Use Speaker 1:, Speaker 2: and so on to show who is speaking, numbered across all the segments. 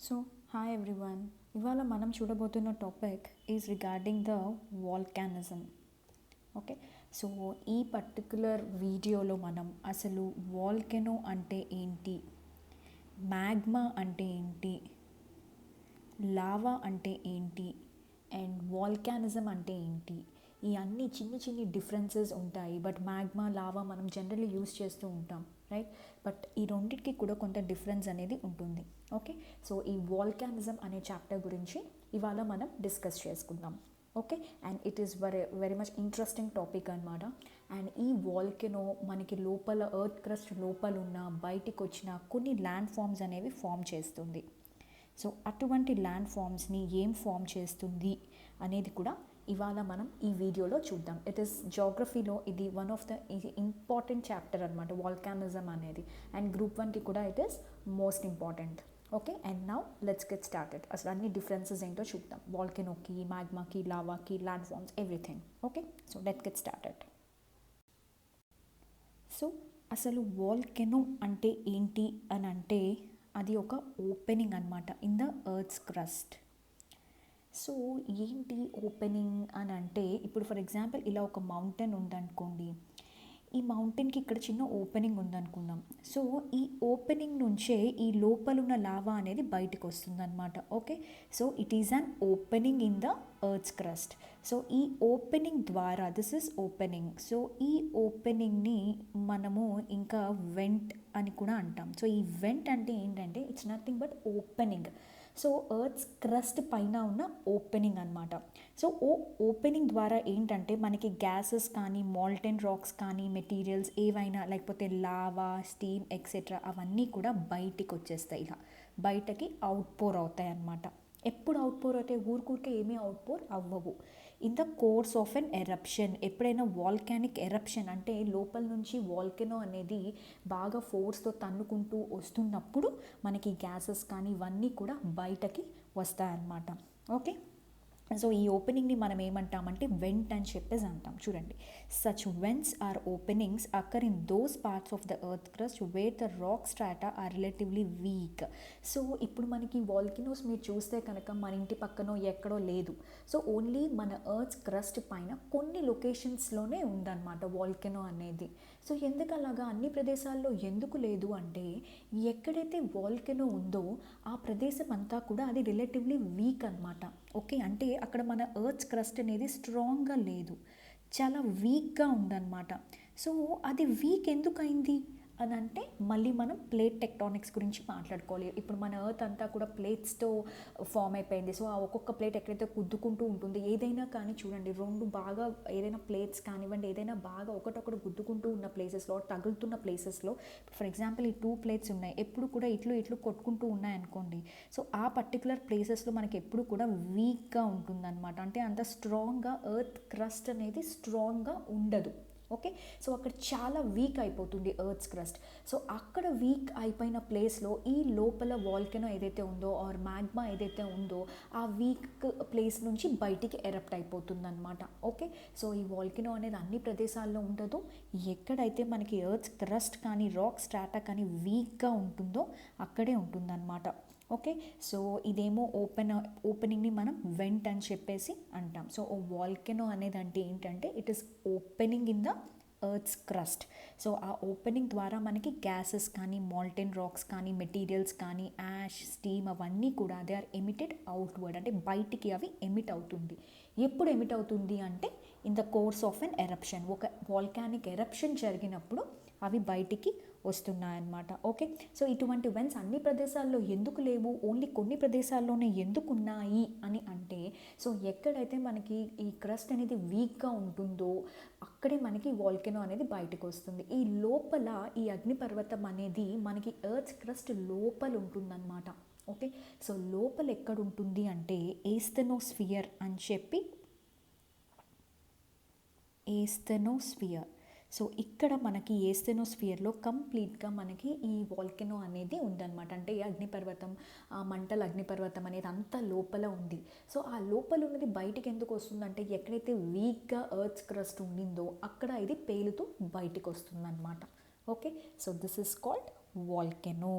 Speaker 1: So hi everyone, ఇవాళ మనం చూడబోతున్న topic is regarding the volcanism. Okay, so ఈ పర్టికులర్ వీడియోలో మనం అసలు వాల్కెనో అంటే ఏంటి, మ్యాగ్మా అంటే ఏంటి, లావా అంటే ఏంటి, అండ్ వాల్కానిజం అంటే ఏంటి, ఈ అన్ని చిన్ని చిన్ని డిఫరెన్సెస్ ఉంటాయి. బట్ మ్యాగ్మా, లావా మనం జనరల్లీ యూస్ చేస్తూ ఉంటాం, రైట్? బట్ ఈ రెండింటికి కూడా కొంత డిఫరెన్స్ అనేది ఉంటుంది. ఓకే, సో ఈ వాల్కానిజం అనే చాప్టర్ గురించి ఇవాళ మనం డిస్కస్ చేసుకుందాం. Okay, and it is very much interesting topic అనమాట. అండ్ ఈ వాల్కెనో మనకి లోపల ఎర్త్ క్రస్ట్ లోపల ఉన్న బయటికి వచ్చిన కొన్ని ల్యాండ్ ఫామ్స్ అనేవి ఫామ్ చేస్తుంది. సో అటువంటి ల్యాండ్ ఫామ్స్ని ఏం ఫామ్ చేస్తుంది అనేది కూడా ఇవాళ మనం ఈ వీడియోలో చూద్దాం. ఇట్ ఈస్ జాగ్రఫీలో ఇది one of the important chapter అనమాట, వాల్కానిజం అనేది. అండ్ గ్రూప్ 1కి కూడా it is most important. Okay, and now let's get started. అసలు అన్ని డిఫరెన్సెస్ ఏంటో చూద్దాం, వాల్కెనోకి, మ్యాగ్మాకి, లావాకి, landforms, everything. Okay, so let's get started. So అసలు వాల్కెనో అంటే ఏంటి అని అంటే అది ఒక ఓపెనింగ్ అనమాట in the earth's crust. So ఏంటి ఓపెనింగ్ అని అంటే, ఇప్పుడు ఫర్ ఎగ్జాంపుల్ ఇలా ఒక మౌంటైన్ ఉందనుకోండి, ఈ మౌంటైన్కి ఇక్కడ చిన్న ఓపెనింగ్ ఉందనుకుందాం. సో ఈ ఓపెనింగ్ నుంచే ఈ లోపలున్న లావా అనేది బయటకు వస్తుందన్నమాట. Okay, so it is an opening in the earth's crust. So ఈ ఓపెనింగ్ ద్వారా, దిస్ ఇస్ ఓపెనింగ్, సో ఈ ఓపెనింగ్ని మనము ఇంకా వెంట్ అని కూడా అంటాం. సో ఈ వెంట్ అంటే ఏంటంటే it's nothing but opening. So earth's crust పైన ఉన్న ఓపెనింగ్ అనమాట. సో ఓపెనింగ్ ద్వారా ఏంటంటే మనకి గ్యాసెస్ కానీ, మాల్టెన్ రాక్స్ కానీ, మెటీరియల్స్ ఏవైనా, లేకపోతే లావా, స్టీమ్ ఎక్సెట్రా అవన్నీ కూడా బయటికి వచ్చేస్తాయి. ఇలా బయటకి అవుట్పోర్ అవుతాయి అన్నమాట. ఎప్పుడు అవుట్పోర్ అవుతాయి? ఊరికే ఏమీ అవుట్పోర్ అవ్వవు. In the course of an eruption, ఎప్పుడైనా వాల్కానిక్ ఎరప్షన్ అంటే లోపల నుంచి వాల్కెనో అనేది బాగా ఫోర్స్తో తన్నుకుంటూ వస్తున్నప్పుడు మనకి గ్యాసెస్ కానీ ఇవన్నీ కూడా బయటకి వస్తాయన్నమాట. ఓకే, సో ఈ ఓపెనింగ్ని మనం ఏమంటామంటే వెంట్ అని చెప్పేసి అంటాం. చూడండి, such vents are openings occur in those parts of the earth crust where the rock strata are relatively weak. So ఇప్పుడు మనకి వాల్కెనోస్ మీరు చూస్తే కనుక మన ఇంటి పక్కనో ఎక్కడో లేదు. సో ఓన్లీ మన ఎర్త్ క్రస్ట్ పైన కొన్ని లొకేషన్స్లోనే ఉందన్నమాట వాల్కెనో అనేది. సో ఎందుకు అలాగా అన్ని ప్రదేశాల్లో ఎందుకు లేదు అంటే, ఎక్కడైతే వాల్కెనో ఉందో ఆ ప్రదేశం అంతా కూడా అది రిలేటివ్లీ వీక్ అనమాట. ఓకే, అంటే అక్కడ మన ఎర్త్ క్రస్ట్ అనేది స్ట్రాంగ్గా లేదు, చాలా వీక్గా ఉందన్నమాట. సో అది వీక్ ఎందుకు అయింది అని అంటే మళ్ళీ మనం ప్లేట్ టెక్టానిక్స్ గురించి మాట్లాడుకోవాలి. ఇప్పుడు మన ఎర్త్ అంతా కూడా ప్లేట్స్తో ఫామ్ అయిపోయింది. సో ఆ ఒక్కొక్క ప్లేట్ ఎక్కడైతే గుద్దుకుంటూ ఉంటుంది, ఏదైనా కానీ చూడండి, రెండు బాగా ఏదైనా ప్లేట్స్ కానివ్వండి, ఏదైనా బాగా ఒకటొకటి గుద్దుకుంటూ ఉన్న ప్లేసెస్లో, తగులుతున్న ప్లేసెస్లో, ఫర్ ఎగ్జాంపుల్ ఈ 2 ప్లేట్స్ ఉన్నాయి, ఎప్పుడు కూడా ఇట్లు కొట్టుకుంటూ ఉన్నాయనుకోండి. సో ఆ పర్టికులర్ ప్లేసెస్లో మనకి ఎప్పుడు కూడా వీక్గా ఉంటుందన్నమాట. అంటే అంత స్ట్రాంగ్గా ఎర్త్ క్రస్ట్ అనేది స్ట్రాంగ్గా ఉండదు. ఓకే, సో అక్కడ చాలా వీక్ అయిపోతుంది ఎర్త్స్ క్రస్ట్. సో అక్కడ వీక్ అయిపోయిన ప్లేస్లో ఈ లోపల వాల్కెనో ఏదైతే ఉందో ఆర్ మ్యాగ్మా ఏదైతే ఉందో ఆ వీక్ ప్లేస్ నుంచి బయటికి ఎరప్ట్ అయిపోతుంది అనమాట. ఓకే, సో ఈ వాల్కెనో అనేది అన్ని ప్రదేశాల్లో ఉండదు. ఎక్కడైతే మనకి ఎర్త్స్ క్రస్ట్ కానీ, రాక్ స్ట్రాటా కానీ వీక్గా ఉంటుందో అక్కడే ఉంటుందన్నమాట. ఓకే, సో ఇదేమో ఓపెనింగ్ని మనం వెంట్ అని చెప్పేసి అంటాం. సో ఓ వాల్కెనో అనేది అంటే ఏంటంటే it is opening in the earth's crust. So ఆ ఓపెనింగ్ ద్వారా మనకి గ్యాసెస్ కానీ, మాల్టెన్ రాక్స్ కానీ, మెటీరియల్స్ కానీ, యాష్, స్టీమ్ అవన్నీ కూడా దే ఆర్ ఎమిటెడ్ అవుట్వర్డ్, అంటే బయటికి అవి ఎమిట్ అవుతుంది. ఎప్పుడు ఎమిట్ అవుతుంది అంటే in the course of an eruption, ఒక వాల్కానిక్ ఎరప్షన్ జరిగినప్పుడు అవి బయటికి వస్తున్నాయన్నమాట. ఓకే, సో ఇటువంటి వెంట్స్ అన్ని ప్రదేశాల్లో ఎందుకు లేవు, ఓన్లీ కొన్ని ప్రదేశాల్లోనే ఎందుకు ఉన్నాయి అని అంటే, సో ఎక్కడైతే మనకి ఈ క్రస్ట్ అనేది వీక్గా ఉంటుందో అక్కడే మనకి వాల్కెనో అనేది బయటకు వస్తుంది. ఈ లోపల ఈ అగ్నిపర్వతం అనేది మనకి ఎర్త్ క్రస్ట్ లోపల ఉంటుందన్నమాట. ఓకే, సో లోపల ఎక్కడ ఉంటుంది అంటే ఏస్థెనోస్ఫియర్ అని చెప్పి, ఏస్థెనోస్ఫియర్. సో ఇక్కడ మనకి ఏస్థెనోస్ఫియర్లో కంప్లీట్గా మనకి ఈ వాల్కెనో అనేది ఉందన్నమాట. అంటే ఈ అగ్నిపర్వతం, మంటల అగ్నిపర్వతం అనేది అంతా లోపల ఉంది. సో ఆ లోపల ఉన్నది బయటికి ఎందుకు వస్తుందంటే ఎక్కడైతే వీక్గా ఎర్త్ క్రస్ట్ ఉండిందో అక్కడ ఇది పేలుతూ బయటికి వస్తుందన్నమాట. Okay, so this is called volcano.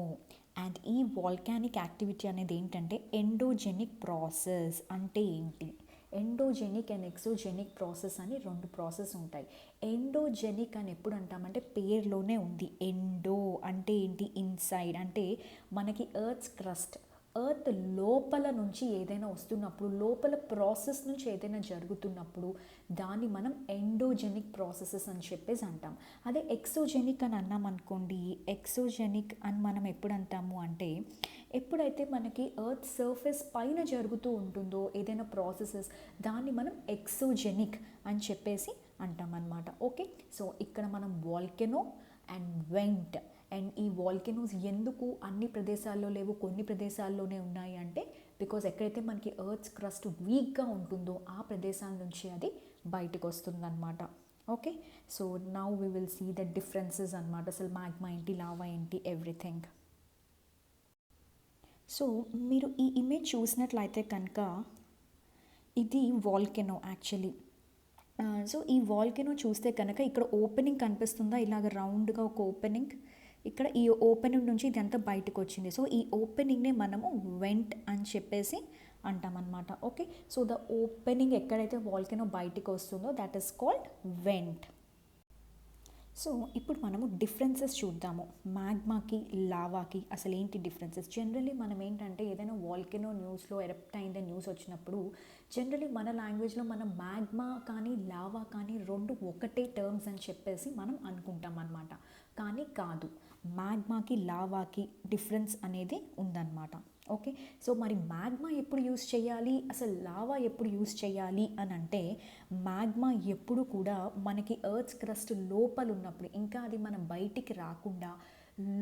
Speaker 1: And ఈ వాల్కానిక్ యాక్టివిటీ అనేది ఏంటంటే ఎండోజెనిక్ ప్రాసెస్. అంటే ఏంటి? ఎండోజెనిక్ అండ్ ఎక్సోజెనిక్ ప్రాసెస్ అని రెండు ప్రాసెస్ ఉంటాయి. ఎండోజెనిక్ అని ఎప్పుడు అంటామంటే పేరులోనే ఉంది. ఎండో అంటే ఏంటి? ఇన్సైడ్. అంటే మనకి ఎర్త్ లోపల నుంచి ఏదైనా వస్తున్నప్పుడు, లోపల ప్రాసెస్ నుంచి ఏదైనా జరుగుతున్నప్పుడు దాన్ని మనం ఎండోజెనిక్ ప్రాసెసెస్ అని చెప్పేసి అంటాం. అదే ఎక్సోజెనిక్ అని అన్నాం అనుకోండి, ఎక్సోజెనిక్ అని మనం ఎప్పుడు అంటాము అంటే ఎప్పుడైతే మనకి ఎర్త్ సర్ఫేస్ పైన జరుగుతూ ఉంటుందో ఏదైనా ప్రాసెసెస్, దాన్ని మనం ఎక్సోజెనిక్ అని చెప్పేసి అంటామన్నమాట. ఓకే, సో ఇక్కడ మనం వాల్కెనో అండ్ వెంట్. అండ్ ఈ వాల్కెనోస్ ఎందుకు అన్ని ప్రదేశాల్లో లేవు, కొన్ని ప్రదేశాల్లోనే ఉన్నాయి అంటే బికాజ్ ఎక్కడైతే మనకి ఎర్త్ క్రస్ట్ వీక్గా ఉంటుందో ఆ ప్రదేశాల నుంచి అది బయటకు వస్తుందన్నమాట. Okay, so now we will see the differences అనమాట. అసలు మ్యాగ్మా ఏంటి, లావా ఏంటి, ఎవ్రీథింగ్. సో మీరు ఈ ఇమేజ్ చూసినట్లయితే కనుక ఇది వాల్కెనో యాక్చువల్లీ. సో ఈ వాల్కెనో చూస్తే కనుక ఇక్కడ ఓపెనింగ్ కనిపిస్తుందా, ఇలాగ రౌండ్గా ఒక ఓపెనింగ్. ఇక్కడ ఈ ఓపెనింగ్ నుంచి ఇదంతా బయటకు వచ్చింది. సో ఈ ఓపెనింగ్నే మనము వెంట్ అని చెప్పేసి అంటామన్నమాట. ఓకే, సో ద ఓపెనింగ్ ఎక్కడైతే వాల్కెనో బయటకు వస్తుందో that is called vent. So ఇప్పుడు మనము డిఫరెన్సెస్ చూద్దాము. మ్యాగ్మాకి లావాకి అసలు ఏంటి డిఫరెన్సెస్. జనరలీ మనం ఏంటంటే ఏదైనా వాల్కెనో న్యూస్లో ఎరప్ట్ అయిందే న్యూస్ వచ్చినప్పుడు జనరలీ మన లాంగ్వేజ్లో మనం మ్యాగ్మా కానీ లావా కానీ రెండు ఒకటే టర్మ్స్ అని చెప్పేసి మనం అనుకుంటాం అన్నమాట. కానీ కాదు, మ్యాగ్మాకి లావాకి డిఫరెన్స్ అనేది ఉందన్నమాట. ఓకే, సో మరి మ్యాగ్మా ఎప్పుడు యూస్ చేయాలి, అసలు లావా ఎప్పుడు యూస్ చేయాలి అని అంటే మ్యాగ్మా ఎప్పుడు కూడా మనకి ఎర్త్ క్రస్ట్ లోపల ఉన్నప్పుడు, ఇంకా అది మనం బయటికి రాకుండా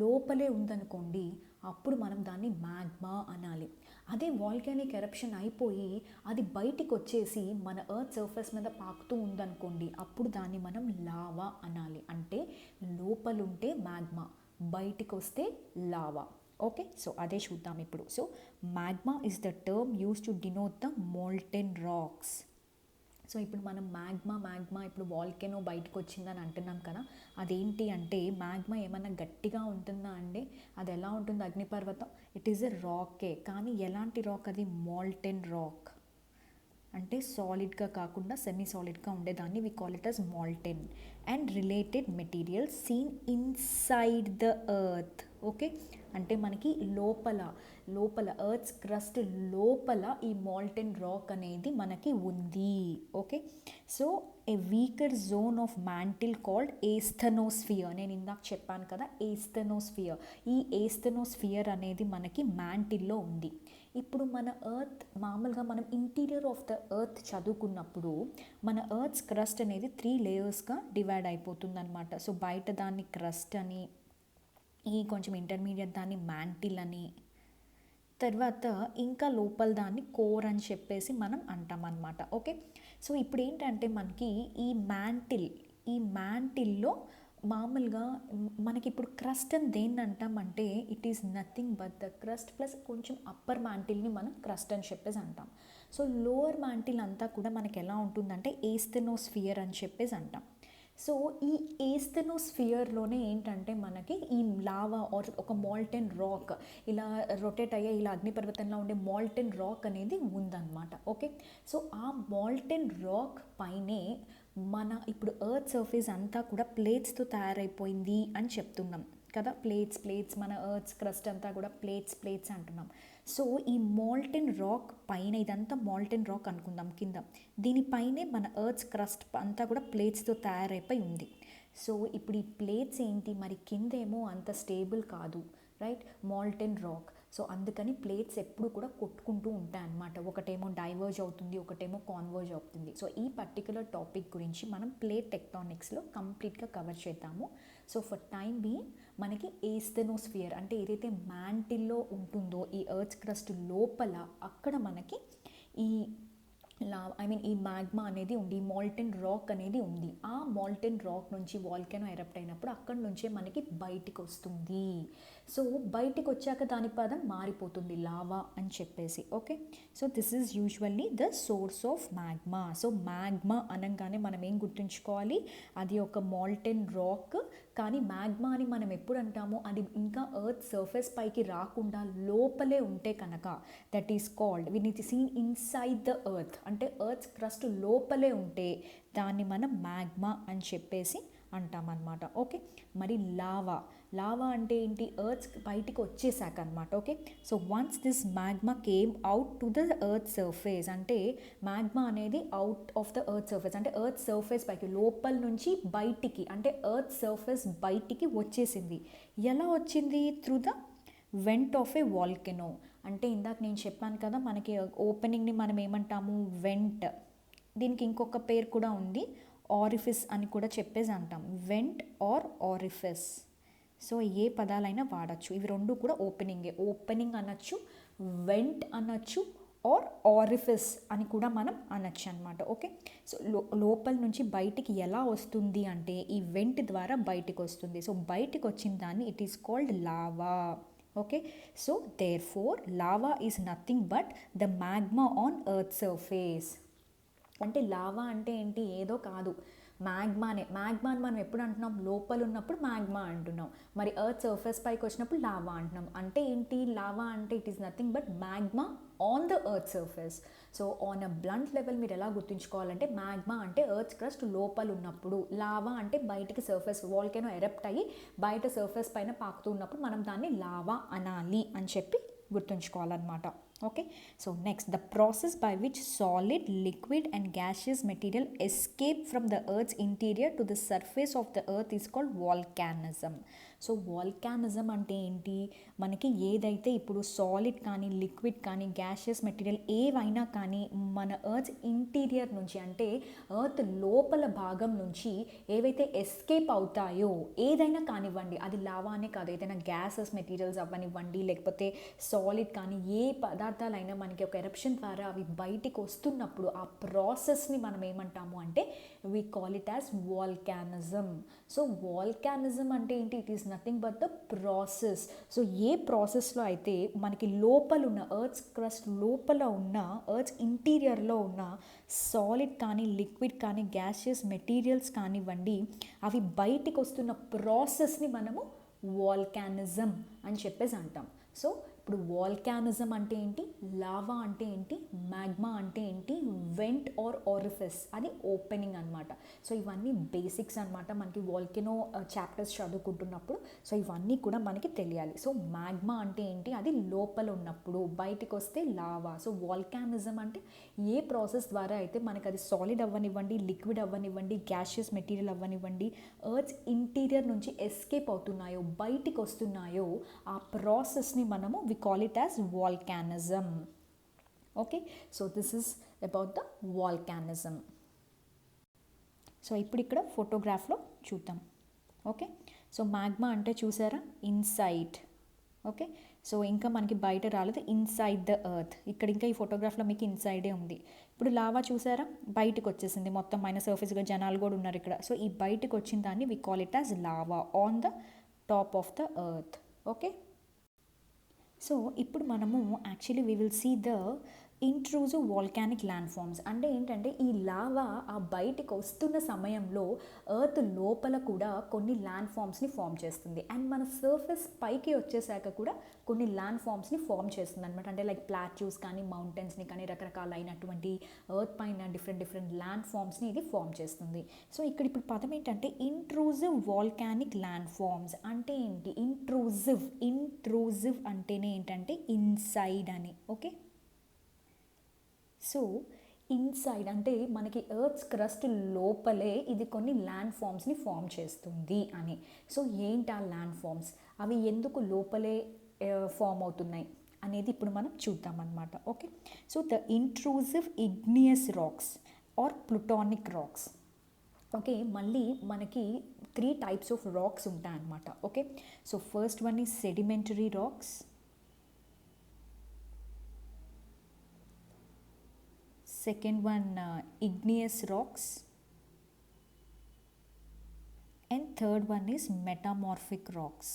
Speaker 1: లోపలే ఉందనుకోండి, అప్పుడు మనం దాన్ని మ్యాగ్మా అనాలి. అదే వాల్కానిక్ ఎరప్షన్ అయిపోయి అది బయటికి వచ్చేసి మన ఎర్త్ సర్ఫేస్ మీద పాకుతూ ఉందనుకోండి, అప్పుడు దాన్ని మనం లావా అనాలి. అంటే లోపలుంటే మ్యాగ్మా, బయటికి వస్తే లావా. ఓకే, సో అదే చూద్దాం ఇప్పుడు. So magma is the term use to denote the molten rocks. So ఇప్పుడు మనం మ్యాగ్మా ఇప్పుడు వాల్కెనో బయటకు వచ్చిందని అంటున్నాం కదా, అదేంటి అంటే మ్యాగ్మా ఏమన్నా గట్టిగా ఉంటుందా అండి? అది ఎలా ఉంటుంది? అగ్నిపర్వతం ఇట్ ఈస్ ఎ రాకే. కానీ ఎలాంటి రాక్ అది? Molten rock. అంటే సాలిడ్గా కాకుండా సెమీ సాలిడ్గా ఉండేదాన్ని we call it as molten. And related materials seen inside the earth. Okay, అంటే మనకి లోపల ఎర్త్ క్రస్ట్ లోపల ఈ మాల్టెన్ రాక్ అనేది మనకి ఉంది. Okay, so a weaker zone of mantle called asthenosphere. నేను ఇందాక చెప్పాను కదా ఏస్థెనోస్ఫియర్. ఈ ఏస్థెనోస్ఫియర్ అనేది మనకి మ్యాంటిల్లో ఉంది. ఇప్పుడు మన ఎర్త్ మామూలుగా మనం ఇంటీరియర్ ఆఫ్ ద ఎర్త్ చదువుకున్నప్పుడు మన ఎర్త్స్ క్రస్ట్ అనేది 3 లేయర్స్గా డివైడ్ అయిపోతుంది అనమాట. సో బయట దాన్ని క్రస్ట్ అని, ఈ కొంచెం ఇంటర్మీడియట్ దాన్ని మ్యాంటిల్ అని, తర్వాత ఇంకా లోపల దాన్ని కోర్ అని చెప్పేసి మనం అంటాం అన్నమాట. ఓకే, సో ఇప్పుడు ఏంటంటే మనకి ఈ మ్యాంటిల్లో మామూలుగా మనకి ఇప్పుడు క్రస్ట్ అని దేన్ని అంటామంటే it is nothing but the crust plus కొంచెం అప్పర్ మ్యాంటిల్ని మనం క్రస్ట్ అని చెప్పేసి అంటాం. సో లోవర్ మ్యాంటిల్ అంతా కూడా మనకి ఎలా ఉంటుందంటే ఏస్థెనోస్ఫియర్ అని చెప్పేసి అంటాం. సో ఈ ఏస్థెనోస్ఫియర్లోనే ఏంటంటే మనకి ఈ లావా ఆర్ ఒక మాల్టెన్ రాక్ ఇలా రొటేట్ అయ్యే ఇలా అగ్నిపర్వతంలో ఉండే మాల్టెన్ రాక్ అనేది ఉందన్నమాట. ఓకే, సో ఆ మాల్టెన్ రాక్ పైనే మన ఇప్పుడు ఎర్త్ సర్ఫేస్ అంతా కూడా ప్లేట్స్తో తయారైపోయింది అని చెప్తున్నాం కదా. ప్లేట్స్ మన ఎర్త్ క్రస్ట్ అంతా కూడా ప్లేట్స్ అంటున్నాం. సో ఈ మాల్టెన్ రాక్ పైన, ఇదంతా మాల్టెన్ రాక్ అనుకుందాం కింద, దీనిపైనే మన ఎర్త్ క్రస్ట్ అంతా కూడా ప్లేట్స్తో తయారైపోయి ఉంది. సో ఇప్పుడు ఈ ప్లేట్స్ ఏంటి మరి కిందేమో అంత స్టేబుల్ కాదు, రైట్, మాల్టెన్ రాక్. సో అందుకని ప్లేట్స్ ఎప్పుడు కూడా కొట్టుకుంటూ ఉంటాయి అన్నమాట. ఒకటేమో డైవర్జ్ అవుతుంది, ఒకటేమో కాన్వర్జ్ అవుతుంది. సో ఈ పర్టికులర్ టాపిక్ గురించి మనం ప్లేట్ టెక్టానిక్స్లో కంప్లీట్గా కవర్ చేద్దాము. సో ఫర్ టైం బీయింగ్ మనకి ఏస్థెనోస్ఫియర్ అంటే ఏదైతే మ్యాంటిల్లో ఉంటుందో ఈ ఎర్త్ క్రస్ట్ లోపల, అక్కడ మనకి ఈ ఈ మ్యాగ్మా అనేది ఉంది, ఈ మాల్టెన్ రాక్ అనేది ఉంది. ఆ మాల్టెన్ రాక్ నుంచి వాల్కెనో ఎరప్ట్ అయినప్పుడు అక్కడి నుంచే మనకి బయటికి వస్తుంది. సో బయటికి వచ్చాక దాని పదం మారిపోతుంది లావా అని చెప్పేసి. Okay, so this is usually the source of magma. So magma అనగానే మనం ఏం గుర్తుంచుకోవాలి? అది ఒక మాల్టెన్ రాక్ కానీ మ్యాగ్మా అని మనం ఎప్పుడు అంటామో అది ఇంకా ఎర్త్ సర్ఫేస్ పైకి రాకుండా లోపలే ఉంటే కనుక that is called when it seen inside the earth, అంటే ఎర్త్ క్రస్ట్ లోపలే ఉంటే దాన్ని మనం మ్యాగ్మా అని చెప్పేసి అంటామన్నమాట. ఓకే, మరి లావా, లావా అంటే ఏంటి? ఎర్త్ బయటికి వచ్చేసాక అనమాట. Okay, so once this magma came out to the earth surface, అంటే మ్యాగ్మా అనేది out of the earth surface, అంటే ఎర్త్ సర్ఫేస్ పైకి లోపల నుంచి బయటికి, అంటే ఎర్త్ సర్ఫేస్ బయటికి వచ్చేసింది. ఎలా వచ్చింది? Through the went off A volcano. అంటే ఇందాక నేను చెప్పాను కదా, మనకి ఓపెనింగ్ని మనం ఏమంటాము? వెంట్. దీనికి ఇంకొక పేరు కూడా ఉంది, ఆరిఫిస్ అని కూడా చెప్పేసి అంటాం. Vent or orifice. సో ఏ పదాలైనా వాడచ్చు, ఇవి రెండు కూడా ఓపెనింగే. ఓపెనింగ్ అనొచ్చు, వెంట్ అనొచ్చు, ఆర్ ఆరిఫిస్ అని కూడా మనం అనొచ్చు అనమాట. ఓకే, సో లోపల నుంచి బయటికి ఎలా వస్తుంది అంటే ఈ వెంట్ ద్వారా బయటికి వస్తుంది. సో బయటికి వచ్చిన దాన్ని it is called lava. Okay, so therefore lava is nothing but the magma on earth surface. అంటే లావా అంటే ఏంటి? ఏదో కాదు, మ్యాగ్మానే. మ్యాగ్మాని మనం ఎప్పుడు అంటున్నాం? లోపల ఉన్నప్పుడు మ్యాగ్మా అంటున్నాం. మరి ఎర్త్ సర్ఫేస్ పైకి వచ్చినప్పుడు లావా అంటున్నాం. అంటే ఏంటి? లావా అంటే it is nothing but magma on the earth surface. So on a blunt level మీరు ఎలా గుర్తుంచుకోవాలంటే, మ్యాగ్మా అంటే ఎర్త్ క్రస్ట్ లోపల ఉన్నప్పుడు, లావా అంటే బయటికి సర్ఫేస్, వాల్కెనో ఎరప్ట్ అయ్యి బయట సర్ఫేస్ పైన పాకుతూ ఉన్నప్పుడు మనం దాన్ని లావా అనాలి అని చెప్పి గుర్తుంచుకోవాలన్నమాట. Okay, so next, the process by which solid, liquid and gaseous material escape from the earth's interior to the surface of the earth is called volcanism. So volcanism అంటే ఏంటి? మనకి ఏదైతే ఇప్పుడు సాలిడ్ కానీ, లిక్విడ్ కానీ, గ్యాషియస్ మెటీరియల్ ఏవైనా కానీ మన ఎర్త్ ఇంటీరియర్ నుంచి, అంటే ఎర్త్ లోపల భాగం నుంచి ఏవైతే ఎస్కేప్ అవుతాయో, ఏదైనా కానివ్వండి, అది లావా అనే కాదు, ఏదైనా గ్యాసెస్ మెటీరియల్స్ అవ్వనివ్వండి, లేకపోతే సాలిడ్ కానీ, ఏ పదార్థాలైనా మనకి ఒక ఎరప్షన్ ద్వారా అవి బయటికి వస్తున్నప్పుడు ఆ ప్రాసెస్ని మనం ఏమంటాము అంటే we call it as volcanism. So volcanism అంటే ఏంటి? It is nothing but the process. So ఏ ప్రాసెస్లో అయితే మనకి లోపల ఉన్న ఎర్త్ క్రస్ట్ లోపల ఉన్న ఎర్త్ ఇంటీరియర్లో ఉన్న సాలిడ్ కానీ, లిక్విడ్ కానీ, గ్యాసియస్ మెటీరియల్స్ కానివ్వండి, అవి బయటికి వస్తున్న ప్రాసెస్ని మనము వాల్కానిజం అని చెప్పేసి అంటాం. సో ఇప్పుడు వాల్కానిజం అంటే ఏంటి? లావా అంటే ఏంటి? మ్యాగ్మా అంటే ఏంటి? వెంట్ ఆర్ ఆరిఫిస్, అది ఓపెనింగ్ అనమాట. సో ఇవన్నీ బేసిక్స్ అనమాట మనకి వాల్కెనో చాప్టర్స్ చదువుకుంటున్నప్పుడు. సో ఇవన్నీ కూడా మనకి తెలియాలి. సో మ్యాగ్మా అంటే ఏంటి? అది లోపల ఉన్నప్పుడు, బయటికి వస్తే లావా. సో వాల్కానిజం అంటే ఏ ప్రాసెస్ ద్వారా అయితే మనకి అది సాలిడ్ అవ్వనివ్వండి, లిక్విడ్ అవ్వనివ్వండి, గ్యాషియస్ మెటీరియల్ అవ్వనివ్వండి, ఎర్త్ ఇంటీరియర్ నుంచి ఎస్కేప్ అవుతున్నాయో, బయటికి వస్తున్నాయో, ఆ ప్రాసెస్ని మనము we call it as volcanism. Okay, so this is about the volcanism. So ఇప్పుడు ఇక్కడ ఫోటోగ్రాఫ్లో చూద్దాం. ఓకే, సో మ్యాగ్మా అంటే చూసారా? ఇన్సైడ్. ఓకే, సో ఇంకా మనకి బయట రాలేదు, ఇన్సైడ్ ద ఎర్త్. ఇక్కడ ఇంకా ఈ ఫోటోగ్రాఫ్లో మీకు ఇన్సైడే ఉంది. ఇప్పుడు లావా చూసారా? బయటకు వచ్చేసింది మొత్తం, మైన సర్ఫేస్గా జనాలు కూడా ఉన్నారు ఇక్కడ. సో ఈ బయటకు వచ్చిన దాన్ని we call it as lava on the top of the earth. Okay, so ఇప్పుడు మనము actually we will see the intrusive volcanic land forms. అంటే ఏంటంటే ఈ లావా ఆ బయటికి వస్తున్న సమయంలో ఎర్త్ లోపల కూడా కొన్ని ల్యాండ్ ఫామ్స్ని ఫామ్ చేస్తుంది, అండ్ మన సర్ఫేస్ పైకి వచ్చేసాక కూడా కొన్ని ల్యాండ్ ఫామ్స్ని ఫామ్ చేస్తుంది అనమాట. అంటే లైక్ ప్లాట్యూస్ కానీ, మౌంటైన్స్ని కానీ, రకరకాలైనటువంటి ఎర్త్ పైన డిఫరెంట్ ల్యాండ్ ఫామ్స్ని ఇది ఫామ్ చేస్తుంది. సో ఇక్కడ ఇప్పుడు పదం ఏంటంటే ఇంట్రూజివ్ వాల్కానిక్ ల్యాండ్ ఫామ్స్ అంటే ఏంటి? ఇంట్రూజివ్ అంటేనే ఏంటంటే ఇన్సైడ్ అని. ఓకే, సో ఇన్సైడ్ అంటే మనకి ఎర్త్ క్రస్ట్ లోపలే ఇది కొన్ని ల్యాండ్ ఫామ్స్ని ఫామ్ చేస్తుంది అని. సో ఏంటి ఆ ల్యాండ్ ఫామ్స్? అవి ఎందుకు లోపలే ఫామ్ అవుతున్నాయి అనేది ఇప్పుడు మనం చూద్దామన్నమాట. Okay, so the intrusive igneous rocks are plutonic rocks. Okay, మళ్ళీ మనకి 3 టైప్స్ ఆఫ్ రాక్స్ ఉంటాయన్నమాట. Okay, so first one is sedimentary rocks, second one igneous rocks, and third one is metamorphic rocks.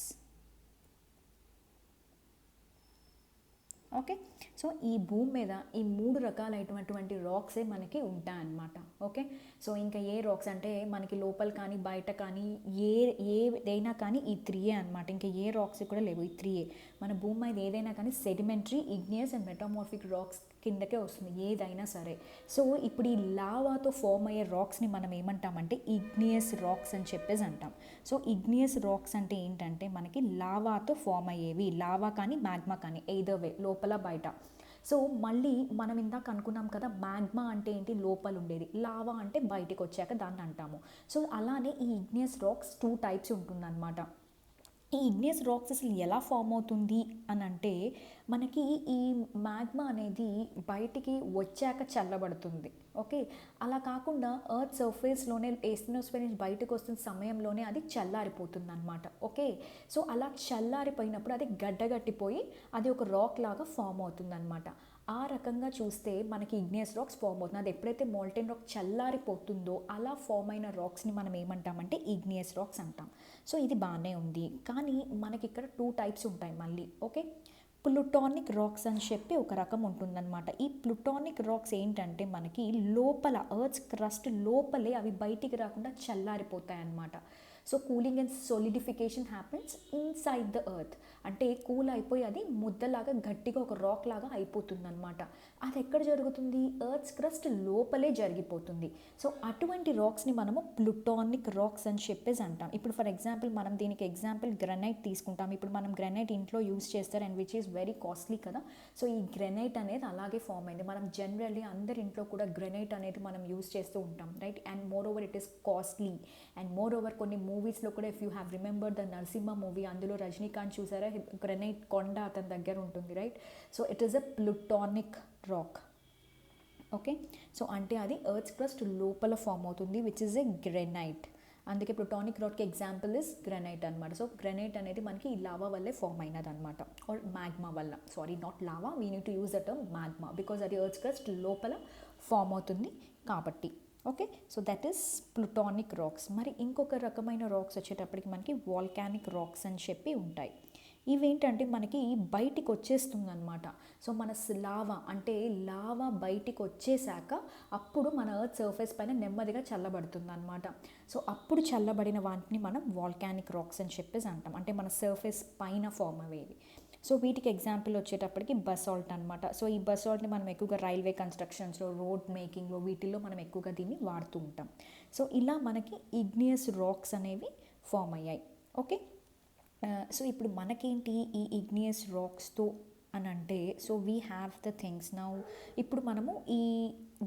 Speaker 1: Okay. So ఈ భూమి మీద ఈ 3 రకాలైనటువంటి రాక్సే మనకి ఉంటాయన్నమాట. ఓకే. సో ఇంకా ఏ రాక్స్ అంటే మనకి లోపల కానీ, బయట కానీ ఏదైనా కానీ ఈ 3 అనమాట. ఇంకా ఏ రాక్స్ కూడా లేవు. ఈ 3 మన భూమి మీద ఏదైనా కానీ sedimentary, igneous and metamorphic racks కిందకే వస్తుంది ఏదైనా సరే. సో ఇప్పుడు ఈ లావాతో ఫామ్ అయ్యే రాక్స్ని మనం ఏమంటామంటే ఇగ్నియస్ రాక్స్ అని చెప్పేసి అంటాం. సో ఇగ్నియస్ రాక్స్ అంటే ఏంటంటే మనకి లావాతో ఫామ్ అయ్యేవి. లావా కానీ మ్యాగ్మా కానీ ఎయిదర్ వే, లోపల బయట. సో మళ్ళీ మనం ఇందాక అనుకున్నాం కదా, మ్యాగ్మా అంటే ఏంటి, లోపల ఉండేది. లావా అంటే బయటికి వచ్చాక దాన్ని అంటాము. సో అలానే ఈ ఇగ్నియస్ రాక్స్ 2 టైప్స్ ఉంటుందన్నమాట. ఈ ఇగ్నియస్ రాక్స్ అసలు ఎలా ఫామ్ అవుతుంది అని అంటే మనకి ఈ మ్యాగ్మా అనేది బయటికి వచ్చాక చల్లబడుతుంది. ఓకే. అలా కాకుండా ఎర్త్ సర్ఫేస్లోనే ఎస్టినోస్ఫియర్ నుంచి బయటకు వస్తున్న సమయంలోనే అది చల్లారిపోతుంది అనమాట. ఓకే. సో అలా చల్లారిపోయినప్పుడు అది గడ్డగట్టిపోయి అది ఒక రాక్ లాగా ఫామ్ అవుతుంది అనమాట. ఆ రకంగా చూస్తే మనకి ఇగ్నియస్ రాక్స్ ఫామ్ అవుతుంది. అది ఎప్పుడైతే మోల్టెన్ రాక్ చల్లారిపోతుందో అలా ఫామ్ అయిన రాక్స్ని మనం ఏమంటామంటే ఇగ్నియస్ రాక్స్ అంటాం. సో ఇది బాగానే ఉంది. కానీ మనకి ఇక్కడ 2 టైప్స్ ఉంటాయి మళ్ళీ. ఓకే. ప్లూటోనిక్ రాక్స్ అని చెప్పి ఒక రకం ఉంటుందన్నమాట. ఈ ప్లూటోనిక్ రాక్స్ ఏంటంటే మనకి లోపల ఎర్త్ క్రస్ట్ లోపలే అవి బయటికి రాకుండా చల్లారిపోతాయి అన్నమాట. So cooling and solidification happens inside the earth. అంటే కూల్ అయిపోయి అది ముద్దలాగా గట్టిగా ఒక రాక్ లాగా అయిపోతుంది అనమాట. అది ఎక్కడ జరుగుతుంది, ఎర్త్ క్రస్ట్ లోపలే జరిగిపోతుంది. సో అటువంటి రాక్స్ని మనము ప్లూటోనిక్ రాక్స్ అని చెప్పేసి అంటాం. ఇప్పుడు ఫర్ ఎగ్జాంపుల్ మనం దీనికి ఎగ్జాంపుల్ గ్రనైట్ తీసుకుంటాం. ఇప్పుడు మనం గ్రనైట్ ఇంట్లో యూజ్ చేస్తారు and which is very costly కదా. సో ఈ గ్రనైట్ అనేది అలాగే ఫామ్ అయింది. మనం జనరల్లీ అందరి ఇంట్లో కూడా గ్రనైట్ అనేది మనం యూజ్ చేస్తూ ఉంటాం, right. And moreover it is costly. And moreover కొన్ని మూవీస్లో కూడా if you have remember the Narasimha movie, అందులో రజనీకాంత్ చూసారా, గ్రనైట్ కొండ అతని దగ్గర ఉంటుంది, right. So it is a plutonic rock. Okay. So అంటే అది ఎర్త్ క్రస్ట్ లోపల ఫామ్ అవుతుంది విచ్ ఇస్ ఎ గ్రెనైట్. అందుకే ప్లూటోనిక్ రాక్కి ఎగ్జాంపుల్ ఇస్ గ్రెనైట్ అనమాట. సో గ్రెనైట్ అనేది మనకి ఈ లావా వల్లే ఫామ్ అయినది అనమాట, ఆర్ మ్యాగ్మా వల్ల. Sorry, not lava, we need to use the term magma because అది ఎర్త్ క్రస్ట్ లోపల ఫామ్ అవుతుంది కాబట్టి. Okay. So that is plutonic rocks. మరి ఇంకొక రకమైన రాక్స్ వచ్చేటప్పటికి మనకి వాల్కానిక్ రాక్స్ అని చెప్పి ఉంటాయి. ఇవేంటంటే మనకి బయటికి వచ్చేస్తుంది అనమాట. సో మన లావా అంటే లావా బయటికి వచ్చేసాక అప్పుడు మన ఎర్త్ సర్ఫేస్ పైన నెమ్మదిగా చల్లబడుతుంది అనమాట. సో అప్పుడు చల్లబడిన వాటిని మనం వాల్కానిక్ రాక్స్ అని చెప్పేసి అంటాం. అంటే మన సర్ఫేస్ పైన ఫామ్ అయ్యేవి. సో వీటికి ఎగ్జాంపుల్ వచ్చేటప్పటికి బసాల్ట్ అనమాట. సో ఈ బసాల్ట్ని మనం ఎక్కువగా రైల్వే కన్స్ట్రక్షన్స్లో, రోడ్ మేకింగ్లో, వీటిల్లో మనం ఎక్కువగా దీన్ని వాడుతూ ఉంటాం. సో ఇలా మనకి ఇగ్నియస్ రాక్స్ అనేవి ఫామ్ అయ్యాయి. ఓకే. సో ఇప్పుడు మనకేంటి ఈ ఇగ్నియస్ రాక్స్తో అని అంటే, so we have the things now. ఇప్పుడు మనము ఈ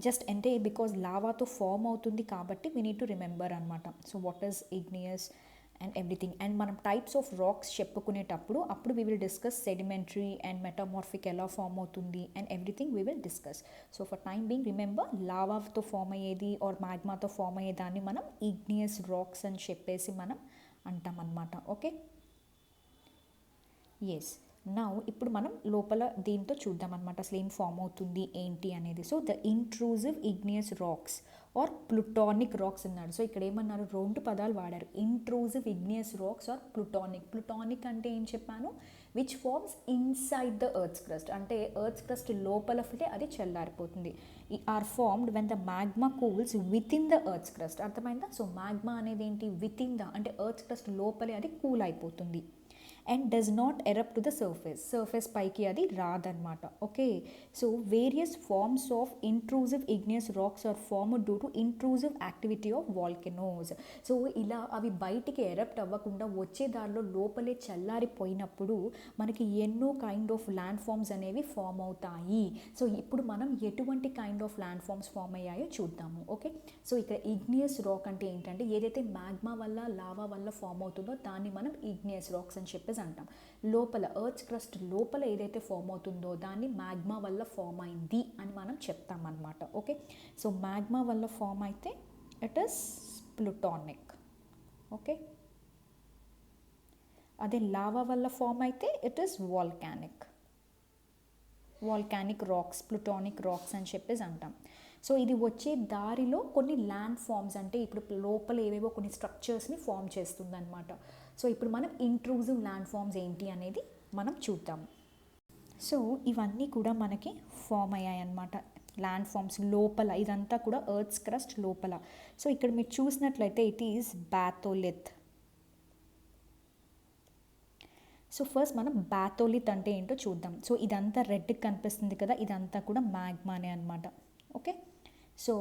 Speaker 1: జస్ట్ అంటే బికాజ్ లావాతో ఫామ్ అవుతుంది కాబట్టి వీ నీడ్ టు రిమెంబర్ అనమాట. So what is igneous and everything. And మనం టైప్స్ ఆఫ్ రాక్స్ చెప్పుకునేటప్పుడు అప్పుడు we will discuss sedimentary and metamorphic ఎలా ఫామ్ అవుతుంది and everything we will discuss. So for time being remember, లావాతో form అయ్యేది or మ్యాగ్మాతో form అయ్యేదాన్ని మనం ఇగ్నియస్ రాక్స్ అని చెప్పేసి మనం అంటాం అన్నమాట. ఓకే. ఎస్. నౌ ఇప్పుడు మనం లోపల దీంతో చూద్దాం అనమాట అసలు ఏం ఫామ్ అవుతుంది ఏంటి అనేది. So the intrusive igneous rocks are plutonic rocks అన్నాడు. సో ఇక్కడ ఏమన్నారు, 2 పదాలు వాడారు, intrusive igneous rocks are plutonic. Plutonic అంటే ఏం చెప్పాను, which forms inside the earth crust. అంటే ఎర్త్ క్రస్ట్ లోపల అది చల్లారిపోతుంది. Or formed when the magma cools within the earth crust. అర్థమైందా. సో మ్యాగ్మా అనేది ఏంటి, విత్ ఇన్ ద అంటే ఎర్త్ క్రస్ట్ లోపలే అది కూల్ అయిపోతుంది. And does not erupt to the surface పైకి అది రాదనమాట. Okay. So various forms of intrusive igneous rocks are formed due to intrusive activity of volcanoes. So ఇలా అవి బయటికి ఎరప్ట్ అవ్వకుండా వచ్చే దారిలో లోపలే చల్లారిపోయినప్పుడు మనకి ఎన్నో కైండ్ ఆఫ్ ల్యాండ్ ఫార్మ్స్ అనేవి ఫామ్ అవుతాయి. సో ఇప్పుడు మనం ఎటువంటి kind of land forms form అయ్యాయో చూద్దాము. ఓకే. సో ఇక్కడ ఇగ్నియస్ రాక్ అంటే ఏంటంటే ఏదైతే మ్యాగ్మా వల్ల, లావా వల్ల ఫామ్ అవుతుందో దాన్ని మనం ఇగ్నియస్ రాక్స్ అని చెప్పేసి అంటాం. లోపల ఎర్త్ క్రస్ట్ లోపల ఏదైతే ఫామ్ అవుతుందో దాన్ని మ్యాగ్మా వల్ల ఫామ్ అయింది అని మనం చెప్తాం అన్నమాట. ఓకే. సో మ్యాగ్మా వల్ల ఫామ్ అయితే ఇట్ ఈస్ ప్లూటోనిక్. ఓకే. అదే లావా వల్ల ఫామ్ అయితే it is volcanic rocks, plutonic rocks అని చెప్పేసి అంటాం. సో ఇది వచ్చే దారిలో కొన్ని ల్యాండ్ ఫార్మ్స్ అంటే ఇప్పుడు లోపల ఏవేవో కొన్ని స్ట్రక్చర్స్ని ఫామ్ చేస్తుంది అనమాట. సో ఇప్పుడు మనం ఇంట్రూజివ్ ల్యాండ్ ఫార్మ్స్ ఏంటి అనేది మనం చూద్దాం. సో ఇవన్నీ కూడా మనకి ఫామ్ అయ్యాయి అన్నమాట. ల్యాండ్ ఫామ్స్ లోపల ఇదంతా కూడా ఎర్త్స్ క్రస్ట్ లోపల. సో ఇక్కడ మీరు చూసినట్లయితే ఇట్ ఈస్ బాథోలిత్. సో ఫస్ట్ మనం బాథోలిత్ అంటే ఏంటో చూద్దాం. సో ఇదంతా రెడ్కి కనిపిస్తుంది కదా, ఇదంతా కూడా మ్యాగ్మానే అనమాట. ఓకే, సో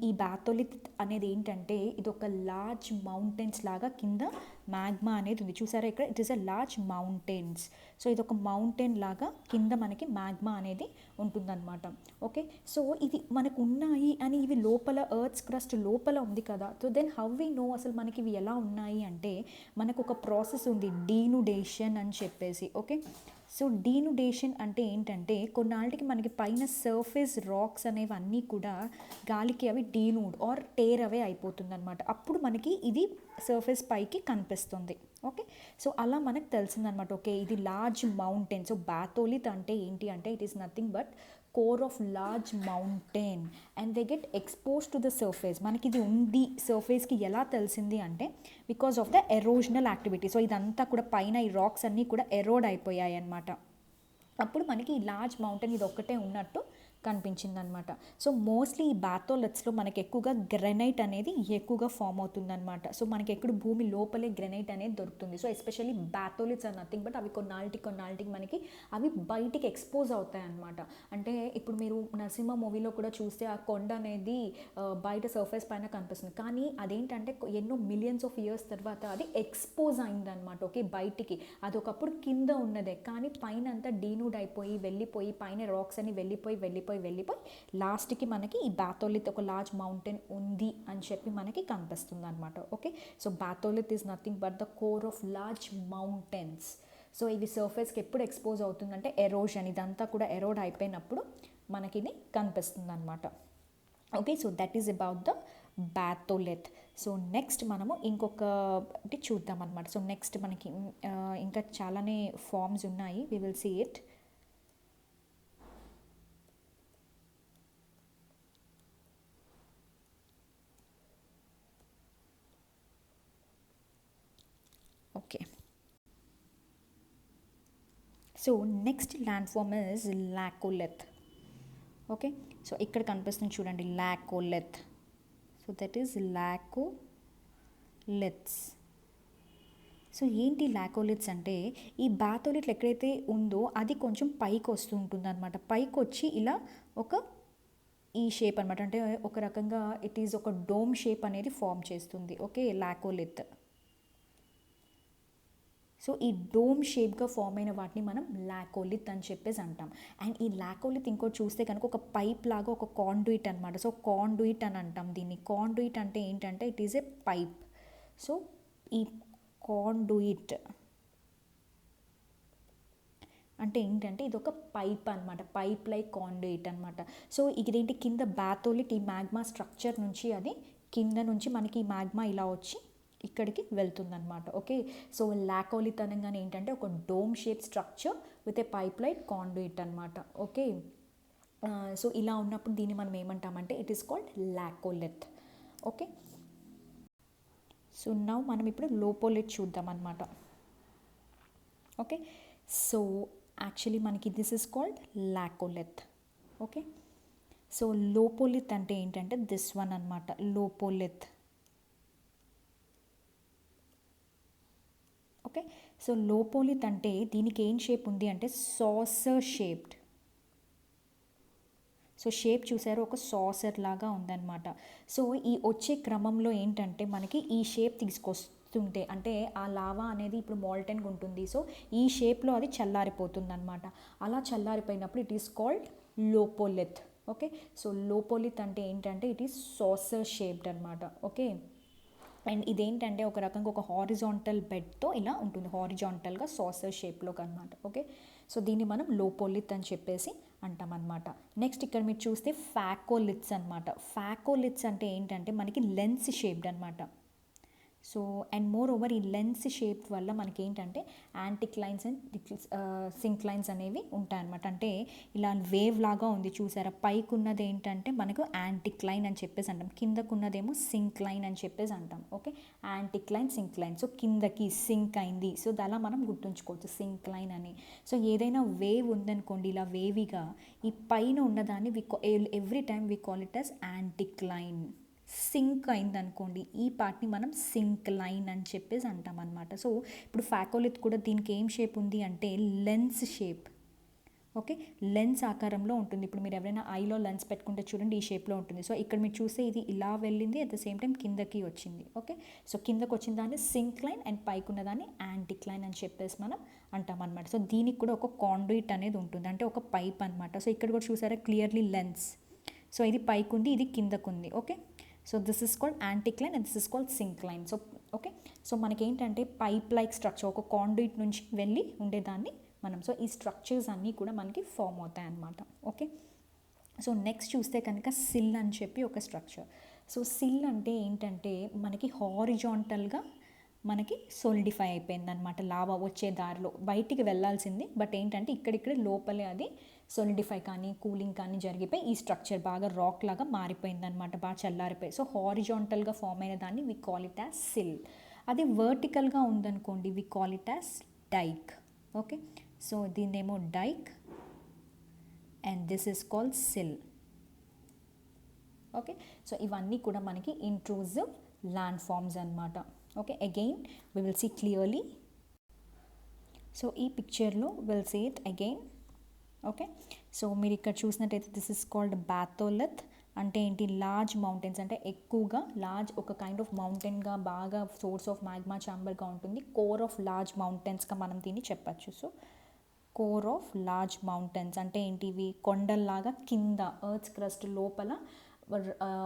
Speaker 1: ఈ బాథోలిత్ అనేది ఏంటంటే ఇది ఒక లార్జ్ మౌంటైన్స్ లాగా కింద మ్యాగ్మా అనేది ఉంది. చూసారా ఇక్కడ it is a large mountains. So ఇది ఒక మౌంటైన్ లాగా కింద మనకి మ్యాగ్మా అనేది ఉంటుందన్నమాట. ఓకే, సో ఇది మనకు ఉన్నాయి అని ఇవి లోపల ఎర్త్స్ క్రస్ట్ లోపల ఉంది కదా. So then how we know అసలు మనకి ఇవి ఎలా ఉన్నాయి అంటే మనకు ఒక ప్రాసెస్ ఉంది డీనుడేషన్ అని చెప్పేసి. ఓకే, సో డీనుడేషన్ అంటే ఏంటంటే కొన్నాళ్ళకి మనకి పైన సర్ఫేస్ రాక్స్ అనేవి అన్నీ కూడా గాలికి అవి డీనూడ్ ఆర్ టేర్ అవే అయిపోతుంది అనమాట. అప్పుడు మనకి ఇది సర్ఫేస్ పైకి కనిపిస్తుంది. ఓకే, సో అలా మనకు తెలిసిందనమాట. ఓకే, ఇది లార్జ్ మౌంటైన్. సో బాథోలిత్ అంటే ఏంటి అంటే it is nothing but core of large mountain and they get expose to the surface. మనకి ఇది ఉంది సర్ఫేస్కి ఎలా తెలిసింది అంటే because of the erosional activity. So ఇదంతా కూడా పైన ఈ రాక్స్ అన్నీ కూడా ఎరోడ్ అయిపోయాయి అన్నమాట. అప్పుడు మనకి ఈ లార్జ్ మౌంటైన్ ఇది ఒక్కటే ఉన్నట్టు కనిపించింది అనమాట. సో మోస్ట్లీ ఈ బాథోలిత్స్లో మనకి ఎక్కువగా గ్రెనైట్ అనేది ఎక్కువగా ఫామ్ అవుతుందన్నమాట. సో మనకి ఎక్కడ భూమి లోపలే గ్రెనైట్ అనేది దొరుకుతుంది. So especially batholiths are nothing but అవి కొన్నాళ్ళకి మనకి అవి బయటికి ఎక్స్పోజ్ అవుతాయి అన్నమాట. అంటే ఇప్పుడు మీరు నరసింహ మూవీలో కూడా చూస్తే ఆ కొండ అనేది బయట సర్ఫేస్ పైన కనిపిస్తుంది, కానీ అదేంటంటే ఎన్నో మిలియన్స్ ఆఫ్ ఇయర్స్ తర్వాత అది ఎక్స్పోజ్ అయిందనమాట. ఓకే, బయటికి అది ఒకప్పుడు కింద ఉన్నదే కానీ పైన అంతా డీనూడ్ అయిపోయి వెళ్ళిపోయి పైన రాక్స్ అని వెళ్ళిపోయి లాస్ట్కి మనకి ఈ బాథోలిత్ ఒక లార్జ్ మౌంటైన్ ఉంది అని చెప్పి మనకి కనిపిస్తుంది అనమాట. Okay, so batholith is nothing but the core of large mountains. So ఇవి సర్ఫేస్కి ఎప్పుడు ఎక్స్పోజ్ అవుతుందంటే ఎరోషన్, ఇదంతా కూడా ఎరోడ్ అయిపోయినప్పుడు మనకి ఇది కనిపిస్తుంది అనమాట. Okay, so that is about the batholith. So next మనము ఇంకొకటి చూద్దాం అనమాట. సో నెక్స్ట్ మనకి ఇంకా చాలానే ఫార్మ్స్ ఉన్నాయి, we will see it. Okay, so next land form is laccolith. Okay, so ఇక్కడ కనిపిస్తుంది చూడండి laccolith. So that is laccoliths. So ఏంటి లాకోలిత్స్ అంటే ఈ బాథోలిత్ ఎక్కడైతే ఉందో అది కొంచెం పైకి వస్తూ ఉంటుంది అనమాట. పైకి వచ్చి ఇలా ఒక ఈ షేప్ అనమాట, అంటే ఒక రకంగా ఇట్ ఈజ్ ఒక డోమ్ షేప్ అనేది ఫామ్ చేస్తుంది. ఓకే, లాకోలిత్. సో ఈ డోమ్ షేప్గా ఫామ్ అయిన వాటిని మనం లాకోలిత్ అని చెప్పేసి అంటాం. అండ్ ఈ లాకోలిత్ ఇంకోటి చూస్తే కనుక ఒక పైప్ లాగా ఒక కాండుయిట్ అనమాట. సో కాండుయిట్ అని అంటాం దీన్ని. కాండుయిట్ అంటే ఏంటంటే it is a pipe. So ఈ కాండుయిట్ అంటే ఏంటంటే ఇది ఒక పైప్ అనమాట, పైప్ లైక్ కాండుయిట్ అనమాట. సో ఇదేంటి కింద బాథోలిత్ ఈ మ్యాగ్మా స్ట్రక్చర్ నుంచి అది కింద నుంచి మనకి ఈ మ్యాగ్మా ఇలా వచ్చి ఇక్కడికి వెళ్తుందన్నమాట. ఓకే, సో లాకోలిత్ అనగానే ఏంటంటే ఒక dome shape structure with a pipe like conduit అనమాట. ఓకే, సో ఇలా ఉన్నప్పుడు దీన్ని మనం ఏమంటామంటే it is called laccolith. Okay, so now మనం ఇప్పుడు లోపోలిత్ చూద్దాం అనమాట. ఓకే, సో యాక్చువల్లీ మనకి this is called laccolith. Okay, so lopolith అంటే ఏంటంటే దిస్ వన్ అనమాట, లోపోలిత్. ఓకే, సో లోపోలిత్ అంటే దీనికి ఏం షేప్ ఉంది అంటే సాసర్ షేప్డ్. సో షేప్ చూసారు ఒక సాసర్ లాగా ఉందన్నమాట. సో ఈ వచ్చే క్రమంలో ఏంటంటే మనకి ఈ షేప్ తీసుకొస్తుంటే అంటే ఆ లావా అనేది ఇప్పుడు మాల్టెన్గా ఉంటుంది. సో ఈ షేప్లో అది చల్లారిపోతుంది అనమాట. అలా చల్లారిపోయినప్పుడు it is called lopolith. Okay, so lopolith అంటే ఏంటంటే ఇట్ ఈస్ సాసర్ షేప్డ్ అనమాట. ఓకే, అండ్ ఇదేంటంటే ఒక రకంగా ఒక హారిజాంటల్ బెడ్తో ఇలా ఉంటుంది, హారిజాంటల్గా సాసర్ షేప్లోకి అనమాట. ఓకే, సో దీన్ని మనం లోపోలిత్ అని చెప్పేసి అంటాం అనమాట. నెక్స్ట్ ఇక్కడ మీరు చూస్తే ఫాకోలిత్స్ అనమాట. ఫాకోలిత్స్ అంటే ఏంటంటే మనకి లెన్స్ షేప్డ్ అనమాట. సో అండ్ మోర్ ఓవర్ ఈ లెన్స్ షేప్ వల్ల మనకి ఏంటంటే యాంటిక్లైన్స్ అండ్ సింక్లైన్స్ అనేవి ఉంటాయన్నమాట. అంటే ఇలా వేవ్ లాగా ఉంది చూసారా, పైకి ఉన్నది ఏంటంటే మనకు యాంటిక్లైన్ అని చెప్పేసి అంటాం, కిందకున్నదేమో సింక్లైన్ అని చెప్పేసి అంటాం. ఓకే, యాంటిక్లైన్ సింక్లైన్. సో కిందకి సింక్ అయింది, సో అలా మనం గుర్తుంచుకోవచ్చు సింక్లైన్ అని. సో ఏదైనా వేవ్ ఉందనుకోండి ఇలా వేవిగా, ఈ పైన ఉన్నదాన్ని every time we call it as anticline. Sink అయిందనుకోండి ఈ పార్ట్ని మనం సింక్ లైన్ అని చెప్పేసి అంటాం అనమాట. సో ఇప్పుడు ఫ్యాకోలిత్ కూడా దీనికి ఏం షేప్ ఉంది అంటే లెన్స్ షేప్. ఓకే, లెన్స్ ఆకారంలో ఉంటుంది. ఇప్పుడు మీరు ఎవరైనా ఐలో లెన్స్ పెట్టుకుంటే చూడండి ఈ షేప్లో ఉంటుంది. సో ఇక్కడ మీరు చూస్తే ఇది ఇలా వెళ్ళింది, అట్ ద సేమ్ టైం కిందకి వచ్చింది. ఓకే, సో కిందకి వచ్చిన దాన్ని సింక్ లైన్ అండ్ పైకి ఉన్న దాన్ని యాంటిక్లైన్ అని చెప్పేసి మనం అంటాం అనమాట. సో దీనికి కూడా ఒక కాండ్యూయిట్ అనేది ఉంటుంది, అంటే ఒక పైప్ అనమాట. సో ఇక్కడ కూడా చూసారా క్లియర్లీ లెన్స్. సో ఇది పైకి ఉంది, ఇది కిందకు ఉంది. Okay, so this is called anticline and this is called syncline. So okay, so మనకేంటంటే పైప్ లైక్ స్ట్రక్చర్, ఒక కాండ్యూయిట్ నుంచి వెళ్ళి ఉండేదాన్ని మనం. సో ఈ స్ట్రక్చర్స్ అన్నీ కూడా మనకి ఫామ్ అవుతాయి అన్నమాట. ఓకే, సో నెక్స్ట్ చూస్తే కనుక సిల్ అని చెప్పి ఒక స్ట్రక్చర్. సో సిల్ అంటే ఏంటంటే మనకి హారిజాంటల్గా మనకి సోలిడిఫై అయిపోయింది అనమాట. లావా వచ్చే దారిలో బయటికి వెళ్ళాల్సింది, బట్ ఏంటంటే ఇక్కడిక్కడే లోపలే అది సోలిడిఫై కానీ కూలింగ్ కానీ జరిగిపోయి ఈ స్ట్రక్చర్ బాగా రాక్ లాగా మారిపోయింది అనమాట, బాగా చల్లారిపోయి. సో హారిజాంటల్గా ఫామ్ అయిన దాన్ని we call it as sill. అది వర్టికల్గా ఉందనుకోండి we call it as dike. Okay, so దీన్నేమో dike and this is called sill. Okay, so ఇవన్నీ కూడా మనకి ఇంట్రూజివ్ ల్యాండ్ ఫార్మ్స్ అనమాట. Okay, again we will see clearly. So ఈ పిక్చర్లో will see it again. Okay, so మీరు ఇక్కడ చూసినట్టయితే దిస్ ఇస్ కాల్డ్ బాథోలిత్. అంటే ఏంటి, లార్జ్ మౌంటైన్స్, అంటే ఎక్కువగా లార్జ్ ఒక కైండ్ ఆఫ్ మౌంటైన్గా బాగా సోర్స్ ఆఫ్ మ్యాగ్మా ఛాంబర్గా ఉంటుంది. కోర్ ఆఫ్ లార్జ్ మౌంటైన్స్గా మనం దీన్ని చెప్పచ్చు. So core of large mountains అంటే ఏంటివి, కొండల్లాగా కింద ఎర్త్ క్రస్ట్ లోపల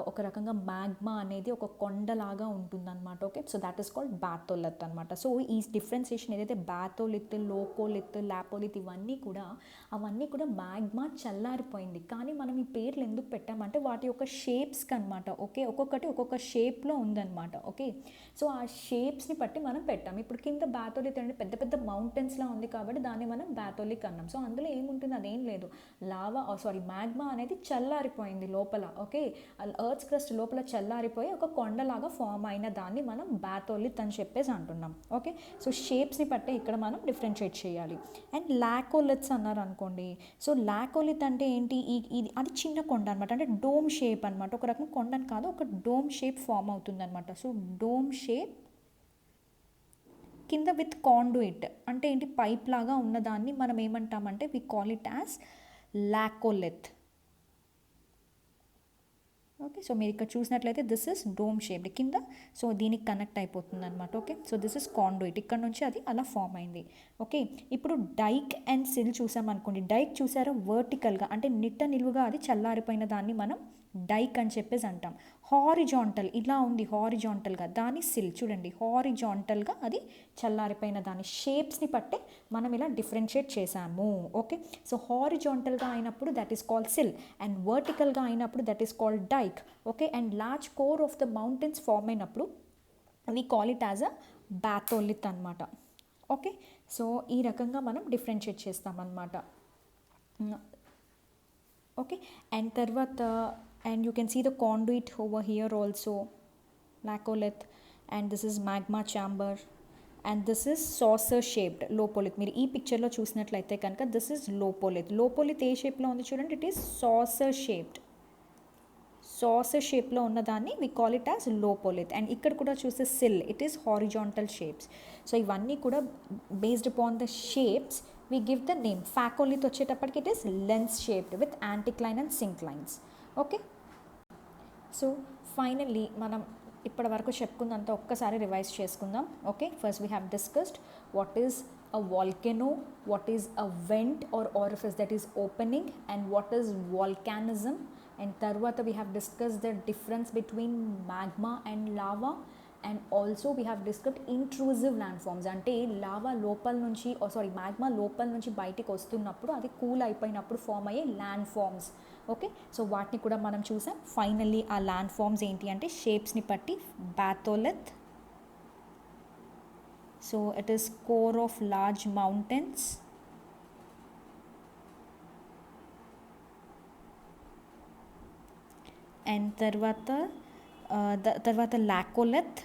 Speaker 1: ఒక రకంగా మ్యాగ్మా అనేది ఒక కొండలాగా ఉంటుందన్నమాట. Okay, so that is called batholith అనమాట. సో ఈ డిఫరెన్సియేషన్ ఏదైతే బాథోలిత్, లోకోలిత్, లాపోలిత్ అవన్నీ కూడా మ్యాగ్మా చల్లారిపోయింది. కానీ మనం ఈ పేర్లు ఎందుకు పెట్టామంటే వాటి యొక్క షేప్స్కి అనమాట. ఓకే, ఒక్కొక్కటి ఒక్కొక్క షేప్లో ఉందన్నమాట. ఓకే, సో ఆ షేప్స్ని బట్టి మనం పెట్టాం. ఇప్పుడు కింద బాథోలిత్ అంటే పెద్ద పెద్ద మౌంటైన్స్లా ఉంది కాబట్టి దాన్ని మనం బాథోలిక్ అన్నాం. సో అందులో ఏముంటుంది, అదేం లేదు, మ్యాగ్మా అనేది చల్లారిపోయింది లోపల. ఓకే, ఎర్త్ క్రస్ట్ లోపల చల్లారిపోయి ఒక కొండలాగా ఫామ్ అయిన దాన్ని మనం బాథోలిత్ అని చెప్పేసి అంటున్నాం. ఓకే, సో షేప్స్ని బట్టే ఇక్కడ మనం డిఫరెన్షియేట్ చేయాలి. అండ్ లాకోలిత్స్ అన్నారు అనుకోండి. సో లాకోలిత్ అంటే ఏంటి, ఇది అది చిన్న కొండ అనమాట, అంటే డోమ్ షేప్ అనమాట. ఒక రకం కొండని కాదు, ఒక డోమ్ షేప్ ఫామ్ అవుతుంది అనమాట. సో డోమ్ షేప్ కింద విత్ కాండ్యూయిట్, అంటే ఏంటి, పైప్ లాగా ఉన్నదాన్ని మనం ఏమంటామంటే we call it as laccolith. Okay, so మీరు ఇక్కడ చూసినట్లయితే దిస్ ఇస్ డోమ్ షేప్డ్ కింద, సో దీనికి కనెక్ట్ అయిపోతుంది అనమాట. Okay, so this is conduit, ఇక్కడ నుంచి అది అలా ఫామ్ అయింది. ఓకే, ఇప్పుడు డైక్ అండ్ సిల్ చూసామనుకోండి. డైక్ చూసారా వర్టికల్గా, అంటే నిలువుగా అది చల్లారిపోయిన దాన్ని మనం డైక్ అని చెప్పేసి అంటాం. హారిజాంటల్ ఇలా ఉంది, హారిజాంటల్గా దాని సిల్. చూడండి హారిజాంటల్గా అది చల్లారిపోయిన దాని షేప్స్ని బట్టే మనం ఇలా డిఫరెన్షియేట్ చేసాము. ఓకే, సో హారిజాంటల్గా అయినప్పుడు that is called sill and వర్టికల్గా అయినప్పుడు that is called dike. Okay, and large core of the mountains form అయినప్పుడు we call it as a batholith అనమాట. ఓకే, సో ఈ రకంగా మనం డిఫరెన్షియేట్ చేస్తామన్నమాట. ఓకే, అండ్ తర్వాత and you can see the conduit over here also, lacolith, and this is magma chamber and this is saucer shaped lopolith. మీరు ఈ పిక్చర్లో చూసినట్లయితే కనుక దిస్ ఇస్ లోపోలిత్. లోపోలిత్ ఏ షేప్లో ఉంది చూడండి, it is saucer shaped. Saucer షేప్లో ఉన్నదాన్ని we call it as lopolith. And ఇక్కడ కూడా చూస్తే sill, it is horizontal shapes. So ఇవన్నీ కూడా based upon the shapes we give the name. Phacolith వచ్చేటప్పటికి it is lens shaped with anticline and synclines. Okay, so finally మనం ఇప్పటి వరకు చెప్పుకుందంతా ఒక్కసారి రివైజ్ చేసుకుందాం. Okay, first we have discussed what is a volcano, what is a vent or ఆరిఫిస్ that is opening, and what is volcanism. And తర్వాత we have discuss the difference between magma and lava. And also we have discussed intrusive land forms, అంటే lava లోపల నుంచి magma లోపల నుంచి బయటికి వస్తున్నప్పుడు అది cool అయిపోయినప్పుడు ఫామ్ అయ్యే ల్యాండ్ ఫార్మ్స్. ఓకే, సో వాటిని కూడా మనం చూసాం. ఫైనల్లీ ఆ ల్యాండ్ ఫార్మ్స్ ఏంటి అంటే షేప్స్ని బట్టి batholith, so it is core of large mountains. And తర్వాత laccolith,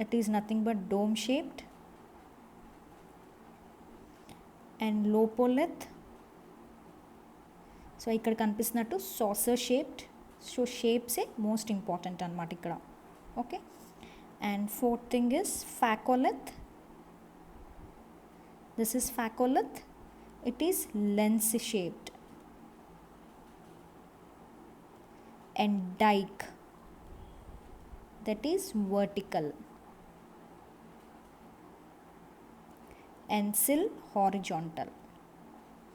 Speaker 1: it is nothing but dome shaped. And lopolith, so ఇక్కడ కనిపిస్తున్నట్టు సాసర్ షేప్డ్. సో షేప్సే మోస్ట్ ఇంపార్టెంట్ అనమాట ఇక్కడ. Okay, and fourth thing is phacolith. This is phacolith, it is lens shaped. And dike, that is vertical. And sill horizontal.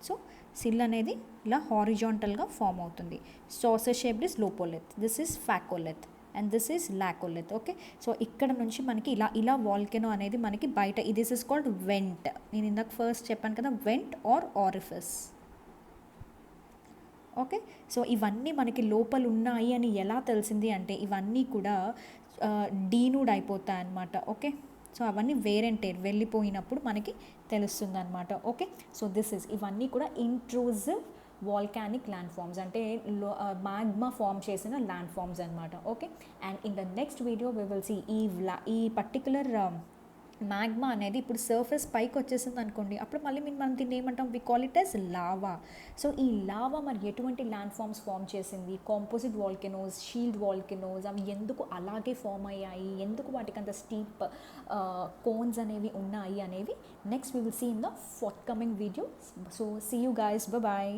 Speaker 1: So sill అనేది ఇలా హారిజాంటల్గా form అవుతుంది. Saucer shaped is lopolith, this is phacolith and this is laccolith. Okay, so ఇక్కడ నుంచి మనకి ఇలా volcano అనేది మనకి బయట, దిస్ ఇస్ కాల్డ్ వెంట్. నేను ఇందాక ఫస్ట్ చెప్పాను కదా, వెంట్ ఆర్ ఆరిఫిస్. ఓకే, సో ఇవన్నీ మనకి లోపల ఉన్నాయి అని ఎలా తెలిసింది అంటే ఇవన్నీ కూడా డీనూడ్ అయిపోతాయి అన్నమాట. ఓకే, సో అవన్నీ వేర్ అండ్ టేర్ వెళ్ళిపోయినప్పుడు మనకి తెలుస్తుంది అనమాట. ఓకే, సో ఇవన్నీ కూడా ఇంట్రూజివ్ వాల్కానిక్ ల్యాండ్ ఫామ్స్, అంటే మ్యాగ్మా ఫామ్ చేసిన ల్యాండ్ ఫామ్స్ అనమాట. Okay, and in the next video we will see ఈ పర్టికులర్ మ్యాగ్మా అనేది ఇప్పుడు సర్ఫేస్ పైకి వచ్చేసింది అనుకోండి, అప్పుడు మళ్ళీ మనం దీన్ని ఏమంటాం, we call it as lava. So ఈ లావా మరి ఎటువంటి ల్యాండ్ ఫామ్స్ ఫామ్ చేసింది, కాంపోజిట్ వాల్కెనోస్, షీల్డ్ వాల్కెనోస్, అవి ఎందుకు అలాగే ఫామ్ అయ్యాయి, ఎందుకు వాటికి అంత స్టీప్ కోన్స్ అనేవి ఉన్నాయి అనేవి next we will see in the forthcoming video. So see you guys, bye.